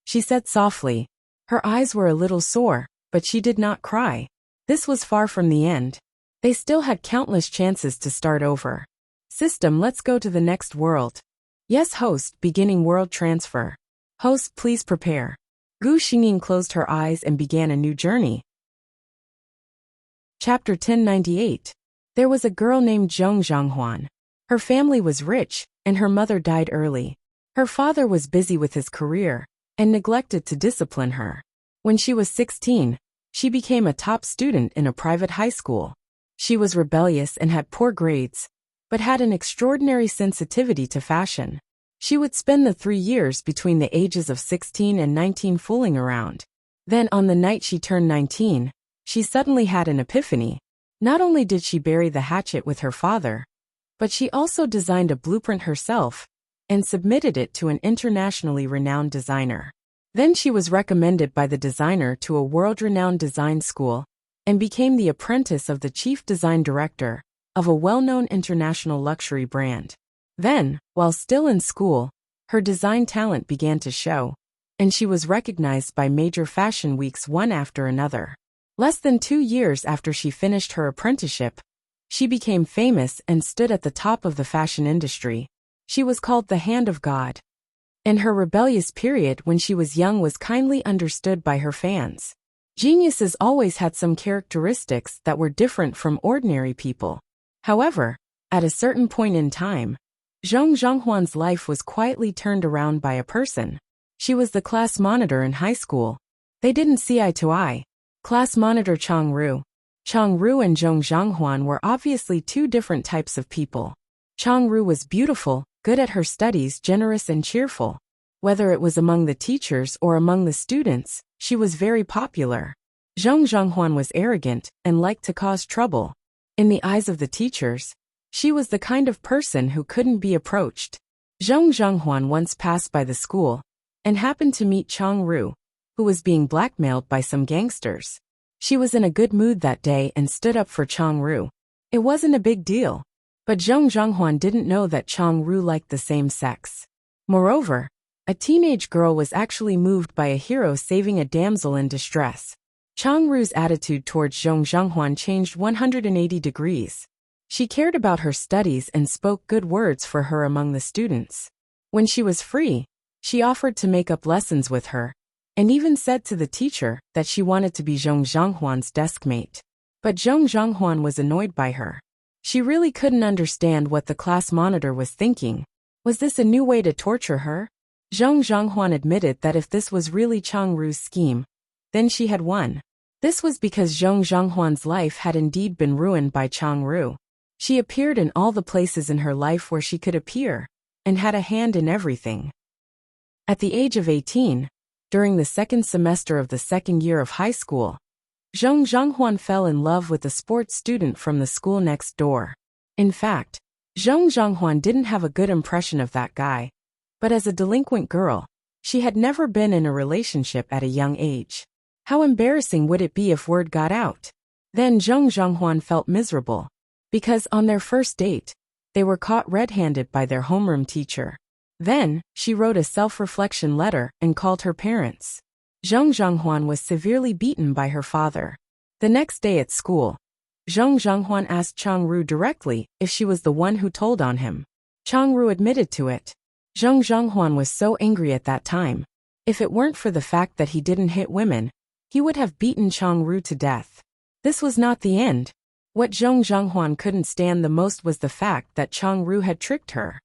she said softly. Her eyes were a little sore, but she did not cry. This was far from the end. They still had countless chances to start over. "System, let's go to the next world." "Yes, host, beginning world transfer." "Host, please prepare." Gu Xingyin closed her eyes and began a new journey. Chapter 1098. There was a girl named Zhong Zhonghuan. Her family was rich, and her mother died early. Her father was busy with his career, and neglected to discipline her. When she was 16, she became a top student in a private high school. She was rebellious and had poor grades, but had an extraordinary sensitivity to fashion. She would spend the 3 years between the ages of 16 and 19 fooling around. Then on the night she turned 19, she suddenly had an epiphany. Not only did she bury the hatchet with her father, but she also designed a blueprint herself and submitted it to an internationally renowned designer. Then she was recommended by the designer to a world-renowned design school and became the apprentice of the chief design director of a well-known international luxury brand. Then, while still in school, her design talent began to show, and she was recognized by major fashion weeks one after another. Less than 2 years after she finished her apprenticeship, she became famous and stood at the top of the fashion industry. She was called the Hand of God. And her rebellious period when she was young was kindly understood by her fans. Geniuses always had some characteristics that were different from ordinary people. However, at a certain point in time, Zhong Zhonghuan's life was quietly turned around by a person. She was the class monitor in high school. They didn't see eye to eye. Class monitor Chang Ru. Chang Ru and Zhong Zhonghuan were obviously two different types of people. Chang Ru was beautiful, good at her studies, generous and cheerful. Whether it was among the teachers or among the students, she was very popular. Zhong Zhonghuan was arrogant and liked to cause trouble. In the eyes of the teachers, she was the kind of person who couldn't be approached. Zhong Zhonghuan once passed by the school and happened to meet Chang Ru, who was being blackmailed by some gangsters. She was in a good mood that day and stood up for Chang Ru. It wasn't a big deal, but Zhong Zhonghuan didn't know that Chang Ru liked the same sex. Moreover, a teenage girl was actually moved by a hero saving a damsel in distress. Chang Ru's attitude towards Zhong Zhonghuan changed 180 degrees. She cared about her studies and spoke good words for her among the students. When she was free, she offered to make up lessons with her, and even said to the teacher that she wanted to be Zhong Zhonghuan's deskmate. But Zhong Zhonghuan was annoyed by her. She really couldn't understand what the class monitor was thinking. Was this a new way to torture her? Zhong Zhonghuan admitted that if this was really Chang Ru's scheme, then she had won. This was because Zhong Zhonghuan's life had indeed been ruined by Chang Ru. She appeared in all the places in her life where she could appear, and had a hand in everything. At the age of 18, during the second semester of the second year of high school, Zhong Zhonghuan fell in love with a sports student from the school next door. In fact, Zhong Zhonghuan didn't have a good impression of that guy, but as a delinquent girl, she had never been in a relationship at a young age. How embarrassing would it be if word got out? Then Zhong Zhonghuan felt miserable, because on their first date, they were caught red-handed by their homeroom teacher. Then, she wrote a self-reflection letter and called her parents. Zhong Zhonghuan was severely beaten by her father. The next day at school, Zhong Zhonghuan asked Changru directly if she was the one who told on him. Changru admitted to it. Zhong Zhonghuan was so angry at that time. If it weren't for the fact that he didn't hit women, he would have beaten Changru to death. This was not the end. What Zhong Zhonghuan couldn't stand the most was the fact that Changru had tricked her.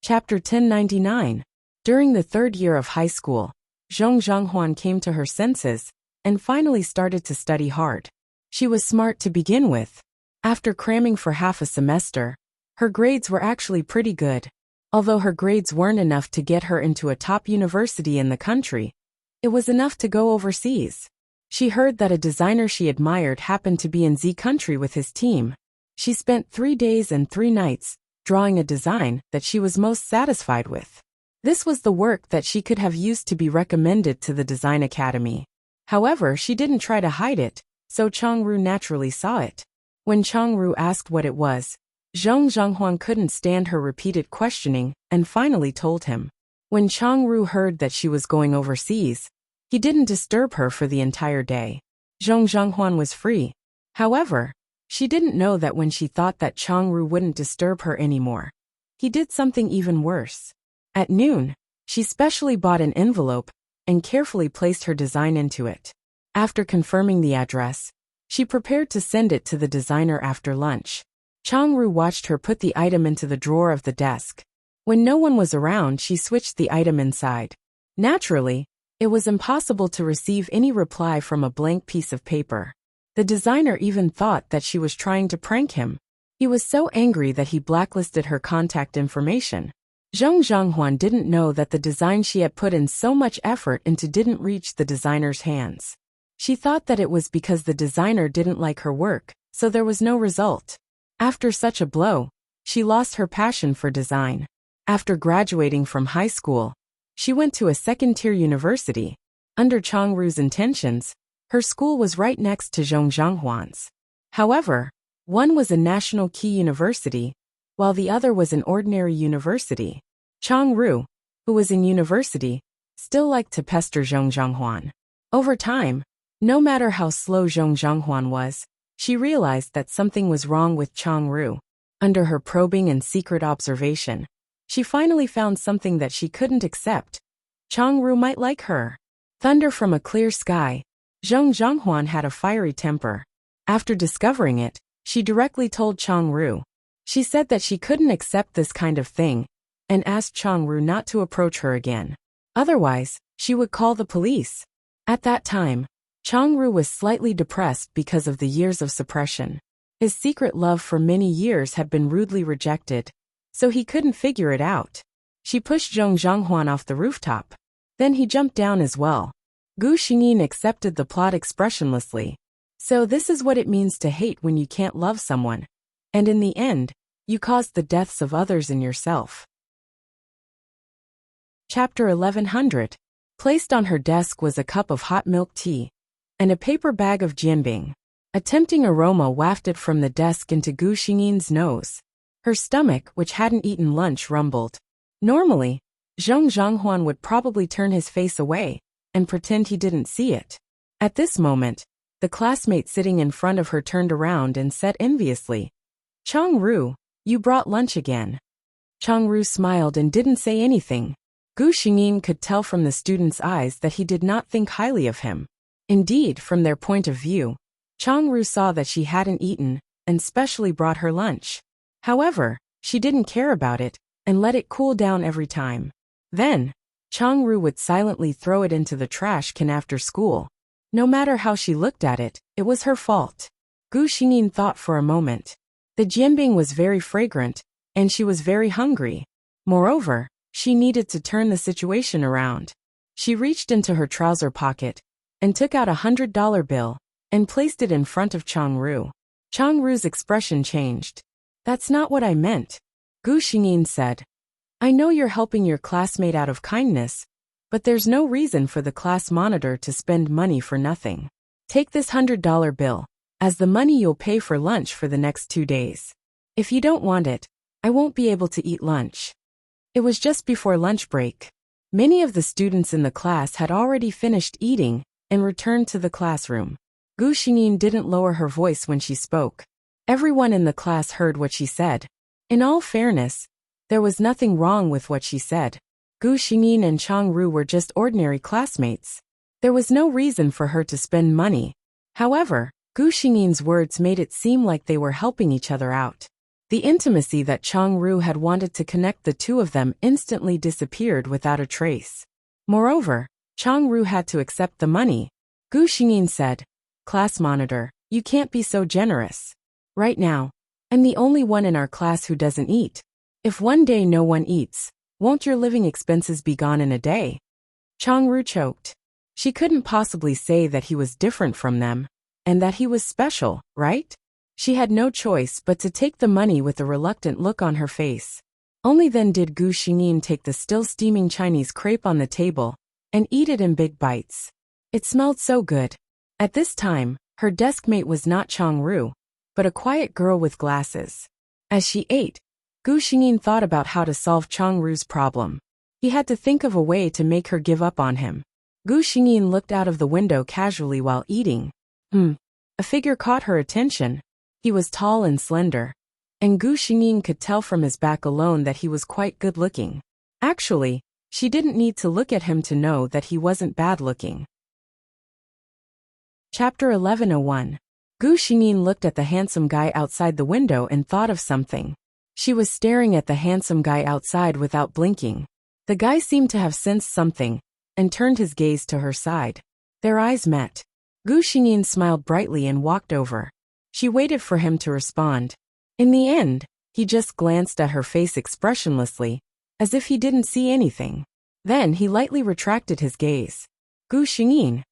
Chapter 1099. During the third year of high school, Zhong Zhonghuan came to her senses and finally started to study hard. She was smart to begin with. After cramming for half a semester, her grades were actually pretty good. Although her grades weren't enough to get her into a top university in the country, it was enough to go overseas. She heard that a designer she admired happened to be in Z country with his team. She spent 3 days and 3 nights drawing a design that she was most satisfied with. This was the work that she could have used to be recommended to the design academy. However, she didn't try to hide it, so Changru naturally saw it. When Changru asked what it was, Zhong Zhonghuan couldn't stand her repeated questioning and finally told him. When Changru heard that she was going overseas, he didn't disturb her for the entire day. Zhong Zhonghuan was free. However, she didn't know that when she thought that Changru wouldn't disturb her anymore, he did something even worse. At noon, she specially bought an envelope and carefully placed her design into it. After confirming the address, she prepared to send it to the designer after lunch. Changru watched her put the item into the drawer of the desk. When no one was around, she switched the item inside. Naturally, it was impossible to receive any reply from a blank piece of paper. The designer even thought that she was trying to prank him. He was so angry that he blacklisted her contact information. Zhong Zhonghuan didn't know that the design she had put in so much effort into didn't reach the designer's hands. She thought that it was because the designer didn't like her work, so there was no result. After such a blow, she lost her passion for design. After graduating from high school, she went to a second-tier university. Under Changru's intentions, her school was right next to Zhong Zhonghuan's. However, one was a national key university, while the other was an ordinary university. Changru, who was in university, still liked to pester Zhong Zhonghuan. Over time, no matter how slow Zhong Zhonghuan was, she realized that something was wrong with Changru. Under her probing and secret observation, she finally found something that she couldn't accept. Changru might like her. Thunder from a clear sky. Zhong Zhonghuan had a fiery temper. After discovering it, she directly told Changru. She said that she couldn't accept this kind of thing, and asked Changru not to approach her again. Otherwise, she would call the police. At that time, Changru was slightly depressed because of the years of suppression. His secret love for many years had been rudely rejected, so he couldn't figure it out. She pushed Zhong Zhonghuan off the rooftop. Then he jumped down as well. Gu Xingyin accepted the plot expressionlessly. So this is what it means to hate when you can't love someone. And in the end, you caused the deaths of others and yourself. Chapter 1100. Placed on her desk was a cup of hot milk tea and a paper bag of jianbing. A tempting aroma wafted from the desk into Gu Xingyin's nose. Her stomach, which hadn't eaten lunch, rumbled. Normally, Zhong Zhonghuan would probably turn his face away and pretend he didn't see it. At this moment, the classmate sitting in front of her turned around and said enviously, "Changru, you brought lunch again." Changru smiled and didn't say anything. Gu Xingyin could tell from the student's eyes that he did not think highly of him. Indeed, from their point of view, Changru saw that she hadn't eaten and specially brought her lunch. However, she didn't care about it and let it cool down every time. Then, Changru would silently throw it into the trash can after school. No matter how she looked at it, it was her fault. Gu Xingyin thought for a moment. The jianbing was very fragrant, and she was very hungry. Moreover, she needed to turn the situation around. She reached into her trouser pocket and took out $100 bill and placed it in front of Changru. Changru's expression changed. That's not what I meant, Gu Xingyin said. I know you're helping your classmate out of kindness, but there's no reason for the class monitor to spend money for nothing. Take this $100 bill as the money you'll pay for lunch for the next 2 days. If you don't want it, I won't be able to eat lunch. It was just before lunch break. Many of the students in the class had already finished eating and returned to the classroom. Gu Xingyin didn't lower her voice when she spoke. Everyone in the class heard what she said. In all fairness, there was nothing wrong with what she said. Gu Xingyin and Chang Ru were just ordinary classmates. There was no reason for her to spend money. However, Gu Xingyin's words made it seem like they were helping each other out. The intimacy that Chang Ru had wanted to connect the two of them instantly disappeared without a trace. Moreover, Chang Ru had to accept the money. Gu Xingyin said, "Class monitor, you can't be so generous. Right now, I'm the only one in our class who doesn't eat. If one day no one eats, won't your living expenses be gone in a day?" Chang Ru choked. She couldn't possibly say that he was different from them, and that he was special, right? She had no choice but to take the money with a reluctant look on her face. Only then did Gu Xingyin take the still steaming Chinese crepe on the table and eat it in big bites. It smelled so good. At this time, her deskmate was not Chang Ru, but a quiet girl with glasses. As she ate, Gu Xingyin thought about how to solve Chang Ru's problem. He had to think of a way to make her give up on him. Gu Xingyin looked out of the window casually while eating. A figure caught her attention. He was tall and slender, and Gu Xingyin could tell from his back alone that he was quite good-looking. Actually, she didn't need to look at him to know that he wasn't bad-looking. Chapter 11:01. Gu Xingyin looked at the handsome guy outside the window and thought of something. She was staring at the handsome guy outside without blinking. The guy seemed to have sensed something and turned his gaze to her side. Their eyes met. Gu Xingyin smiled brightly and walked over. She waited for him to respond. In the end, he just glanced at her face expressionlessly, as if he didn't see anything. Then he lightly retracted his gaze. Gu Xingyin.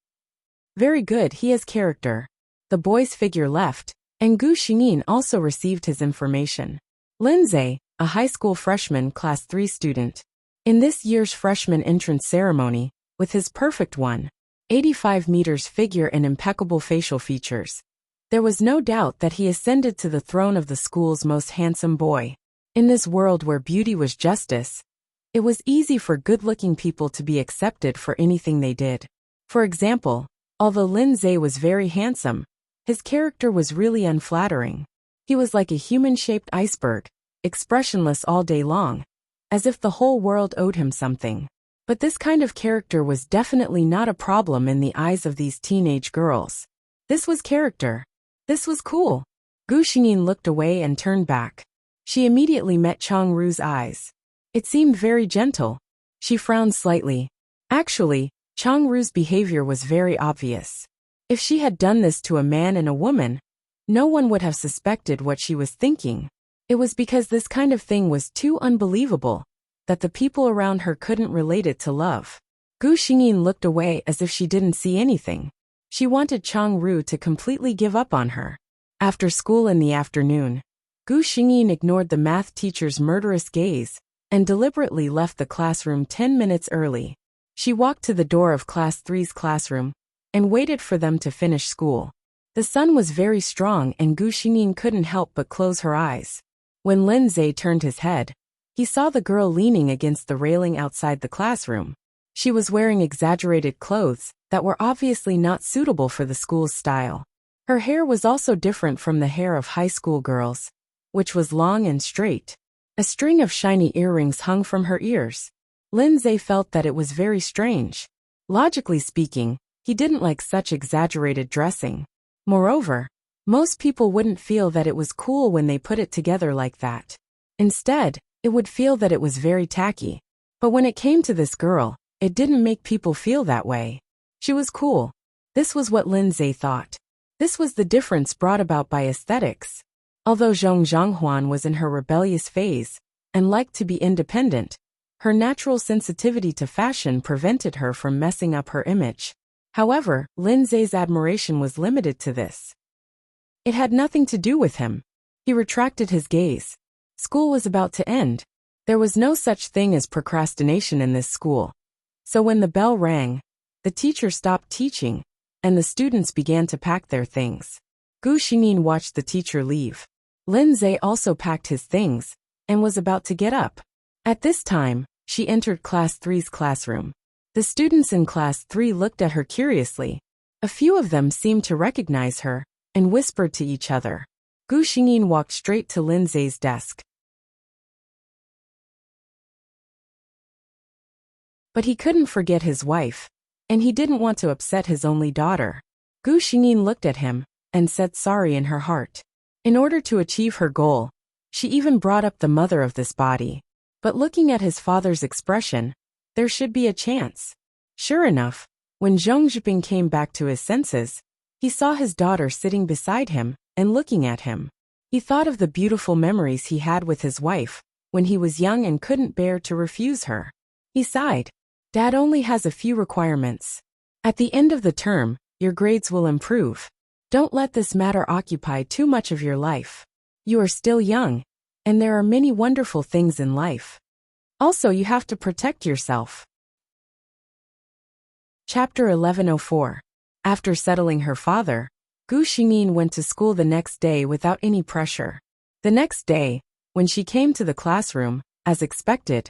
Very good, he has character. The boy's figure left, and Gu Xingyin also received his information. Lindsay, a high school freshman class 3 student. In this year's freshman entrance ceremony, with his perfect 1.85 meters figure and impeccable facial features, there was no doubt that he ascended to the throne of the school's most handsome boy. In this world where beauty was justice, it was easy for good-looking people to be accepted for anything they did. For example, although Lindsay was very handsome, his character was really unflattering. He was like a human-shaped iceberg, expressionless all day long, as if the whole world owed him something. But this kind of character was definitely not a problem in the eyes of these teenage girls. This was character. This was cool. Gu Xingyin looked away and turned back. She immediately met Chang Ru's eyes. It seemed very gentle. She frowned slightly. Actually, Chang Ru's behavior was very obvious. If she had done this to a man and a woman, no one would have suspected what she was thinking. It was because this kind of thing was too unbelievable that the people around her couldn't relate it to love. Gu Xingyin looked away as if she didn't see anything. She wanted Chang Ru to completely give up on her. After school in the afternoon, Gu Xingyin ignored the math teacher's murderous gaze and deliberately left the classroom 10 minutes early. She walked to the door of Class 3's classroom and waited for them to finish school. The sun was very strong and Gu Xingyin couldn't help but close her eyes. When Lindsay turned his head, he saw the girl leaning against the railing outside the classroom. She was wearing exaggerated clothes that were obviously not suitable for the school's style. Her hair was also different from the hair of high school girls, which was long and straight. A string of shiny earrings hung from her ears. Lindsay felt that it was very strange. Logically speaking, he didn't like such exaggerated dressing. Moreover, most people wouldn't feel that it was cool when they put it together like that. Instead, it would feel that it was very tacky. But when it came to this girl, it didn't make people feel that way. She was cool. This was what Lindsay thought. This was the difference brought about by aesthetics. Although Zhong Zhonghuan was in her rebellious phase and liked to be independent, her natural sensitivity to fashion prevented her from messing up her image. However, Lindsay's admiration was limited to this. It had nothing to do with him. He retracted his gaze. School was about to end. There was no such thing as procrastination in this school. So when the bell rang, the teacher stopped teaching, and the students began to pack their things. Gu Xingyin watched the teacher leave. Lin Zhe also packed his things, and was about to get up. At this time, she entered Class 3's classroom. The students in Class 3 looked at her curiously. A few of them seemed to recognize her, and whispered to each other. Gu Xingyin walked straight to Lin Zhe's desk. But he couldn't forget his wife, and he didn't want to upset his only daughter. Gu Xingyin looked at him, and said sorry in her heart. In order to achieve her goal, she even brought up the mother of this body. But looking at his father's expression, there should be a chance. Sure enough, when Zhong Zhiping came back to his senses, he saw his daughter sitting beside him and looking at him. He thought of the beautiful memories he had with his wife when he was young and couldn't bear to refuse her. He sighed. Dad only has a few requirements. At the end of the term, your grades will improve. Don't let this matter occupy too much of your life. You are still young, and there are many wonderful things in life. Also, you have to protect yourself. Chapter 1104. After settling her father, Gu Xingyin went to school the next day without any pressure. The next day, when she came to the classroom, as expected,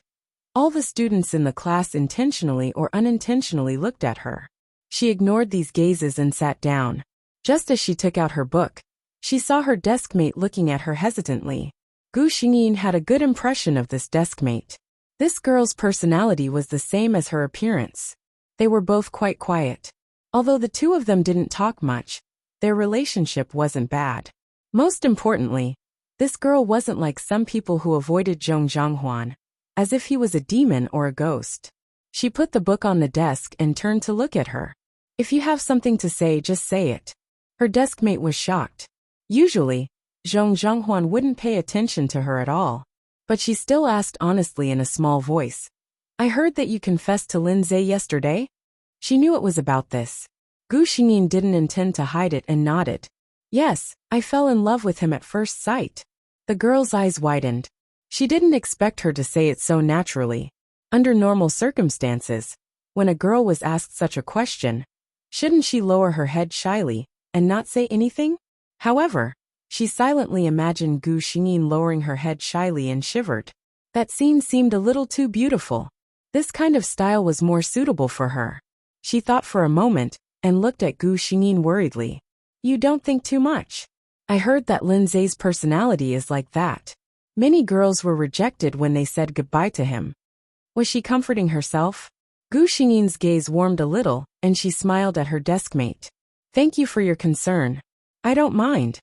all the students in the class intentionally or unintentionally looked at her. She ignored these gazes and sat down. Just as she took out her book, she saw her deskmate looking at her hesitantly. Gu Xingyin had a good impression of this deskmate. This girl's personality was the same as her appearance. They were both quite quiet. Although the two of them didn't talk much, their relationship wasn't bad. Most importantly, this girl wasn't like some people who avoided Zhong Zhanghuan, as if he was a demon or a ghost. She put the book on the desk and turned to look at her. If you have something to say, just say it. Her deskmate was shocked. Usually, Zhong Zhanghuan wouldn't pay attention to her at all. But she still asked honestly in a small voice. I heard that you confessed to Lin Zhe yesterday? She knew it was about this. Gu Xingyin didn't intend to hide it and nodded. Yes, I fell in love with him at first sight. The girl's eyes widened. She didn't expect her to say it so naturally. Under normal circumstances, when a girl was asked such a question, shouldn't she lower her head shyly and not say anything? However, she silently imagined Gu Xingyin lowering her head shyly and shivered. That scene seemed a little too beautiful. This kind of style was more suitable for her. She thought for a moment and looked at Gu Xingyin worriedly. You don't think too much. I heard that Lin Zhe's personality is like that. Many girls were rejected when they said goodbye to him. Was she comforting herself? Gu Xingyin's gaze warmed a little, and she smiled at her deskmate. Thank you for your concern. I don't mind.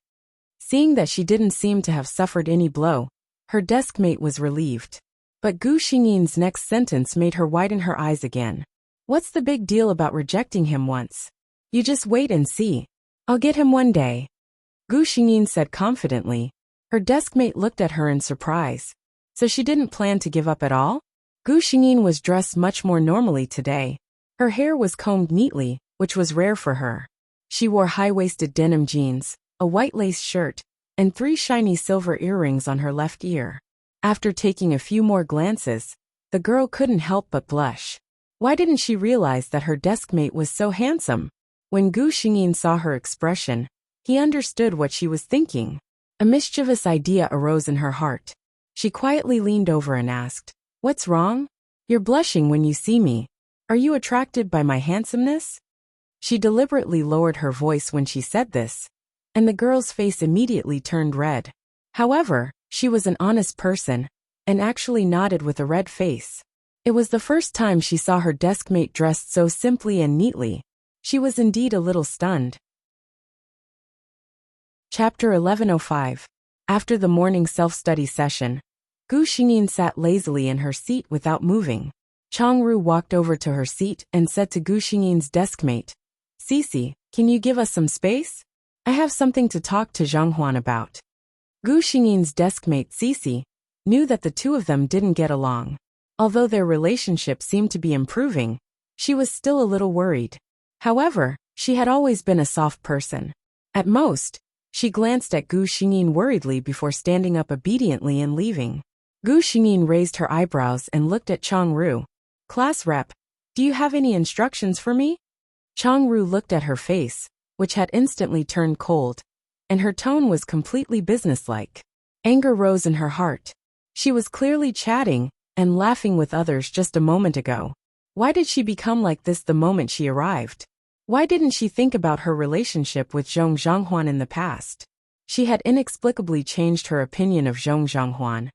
Seeing that she didn't seem to have suffered any blow, her deskmate was relieved. But Gu Xingyin's next sentence made her widen her eyes again. What's the big deal about rejecting him once? You just wait and see. I'll get him one day. Gu Xingyin said confidently. Her deskmate looked at her in surprise. So she didn't plan to give up at all? Gu Xingyin was dressed much more normally today. Her hair was combed neatly, which was rare for her. She wore high-waisted denim jeans, a white lace shirt, and 3 shiny silver earrings on her left ear. After taking a few more glances, the girl couldn't help but blush. Why didn't she realize that her deskmate was so handsome? When Gu Xingyin saw her expression, he understood what she was thinking. A mischievous idea arose in her heart. She quietly leaned over and asked, What's wrong? You're blushing when you see me. Are you attracted by my handsomeness? She deliberately lowered her voice when she said this, and the girl's face immediately turned red. However, she was an honest person, and actually nodded with a red face. It was the first time she saw her deskmate dressed so simply and neatly. She was indeed a little stunned. Chapter 1105. After the morning self-study session, Gu Xingyin sat lazily in her seat without moving. Changru walked over to her seat and said to Gu Xingyin's deskmate, Cici, can you give us some space? I have something to talk to Zhanghuan about. Gu Xingyin's deskmate Cici knew that the two of them didn't get along. Although their relationship seemed to be improving, she was still a little worried. However, she had always been a soft person. At most, She glanced at Gu Xingyin worriedly before standing up obediently and leaving. Gu Xingyin raised her eyebrows and looked at Changru. Class rep, do you have any instructions for me? Changru looked at her face, which had instantly turned cold, and her tone was completely businesslike. Anger rose in her heart. She was clearly chatting and laughing with others just a moment ago. Why did she become like this the moment she arrived? Why didn't she think about her relationship with Zhong Zhanghuan in the past? She had inexplicably changed her opinion of Zhong Zhanghuan.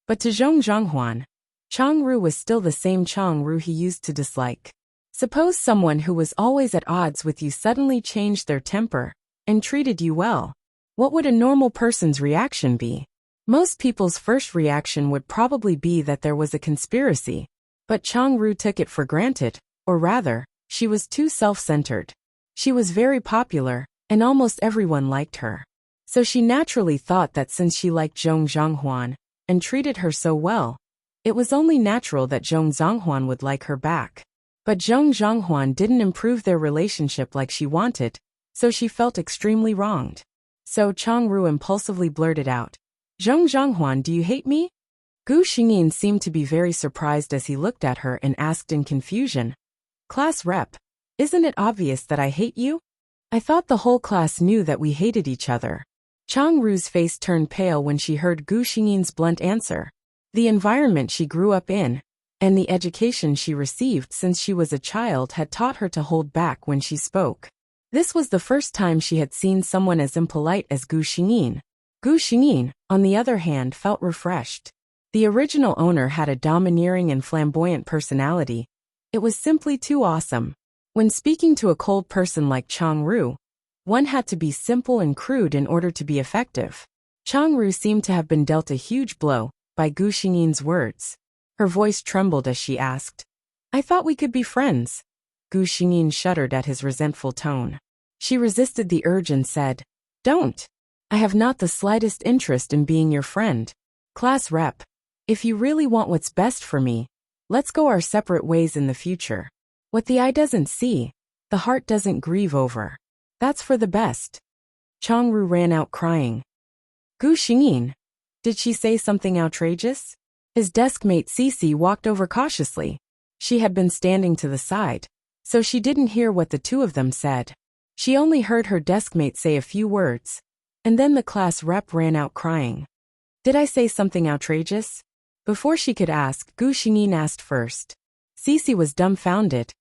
But to Zhong Zhanghuan, Changru was still the same Changru he used to dislike. Suppose someone who was always at odds with you suddenly changed their temper and treated you well. What would a normal person's reaction be? Most people's first reaction would probably be that there was a conspiracy. But Changru took it for granted, or rather, she was too self-centered. She was very popular, and almost everyone liked her. So she naturally thought that since she liked Zhong Zhanghuan and treated her so well, it was only natural that Zhong Zhanghuan would like her back. But Zhong Zhanghuan didn't improve their relationship like she wanted, so she felt extremely wronged. So Changru impulsively blurted out, Zhong Zhanghuan, do you hate me? Gu Xingyin seemed to be very surprised as he looked at her and asked in confusion, Class rep, isn't it obvious that I hate you? I thought the whole class knew that we hated each other. Changru's face turned pale when she heard Gu Xingyin's blunt answer. The environment she grew up in, and the education she received since she was a child had taught her to hold back when she spoke. This was the first time she had seen someone as impolite as Gu Xingyin. Gu Xingyin, on the other hand, felt refreshed. The original owner had a domineering and flamboyant personality. It was simply too awesome. When speaking to a cold person like Changru, one had to be simple and crude in order to be effective. Changru seemed to have been dealt a huge blow by Gu Xingyin's words. Her voice trembled as she asked, I thought we could be friends. Gu Xingyin shuddered at his resentful tone. She resisted the urge and said, Don't. I have not the slightest interest in being your friend. Class rep, if you really want what's best for me, let's go our separate ways in the future. What the eye doesn't see, the heart doesn't grieve over. That's for the best. Changru ran out crying. Gu Xingyin, did she say something outrageous? His deskmate Cici walked over cautiously. She had been standing to the side, so she didn't hear what the two of them said. She only heard her deskmate say a few words, and then the class rep ran out crying. Did I say something outrageous? Before she could ask, Gu Xingyin asked first. Cici was dumbfounded.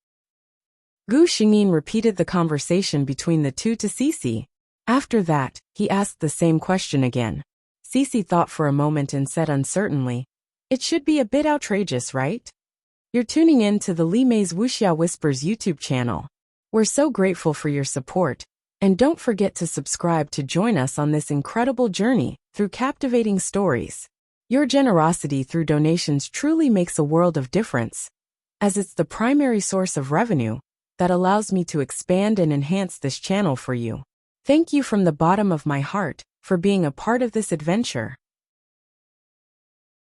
Gu Xingyin repeated the conversation between the two to Cici. After that, he asked the same question again. Cici thought for a moment and said uncertainly, It should be a bit outrageous, right? You're tuning in to the Li Mei's Wuxia Whispers YouTube channel. We're so grateful for your support, and don't forget to subscribe to join us on this incredible journey through captivating stories. Your generosity through donations truly makes a world of difference, as it's the primary source of revenue that allows me to expand and enhance this channel for you. Thank you from the bottom of my heart for being a part of this adventure.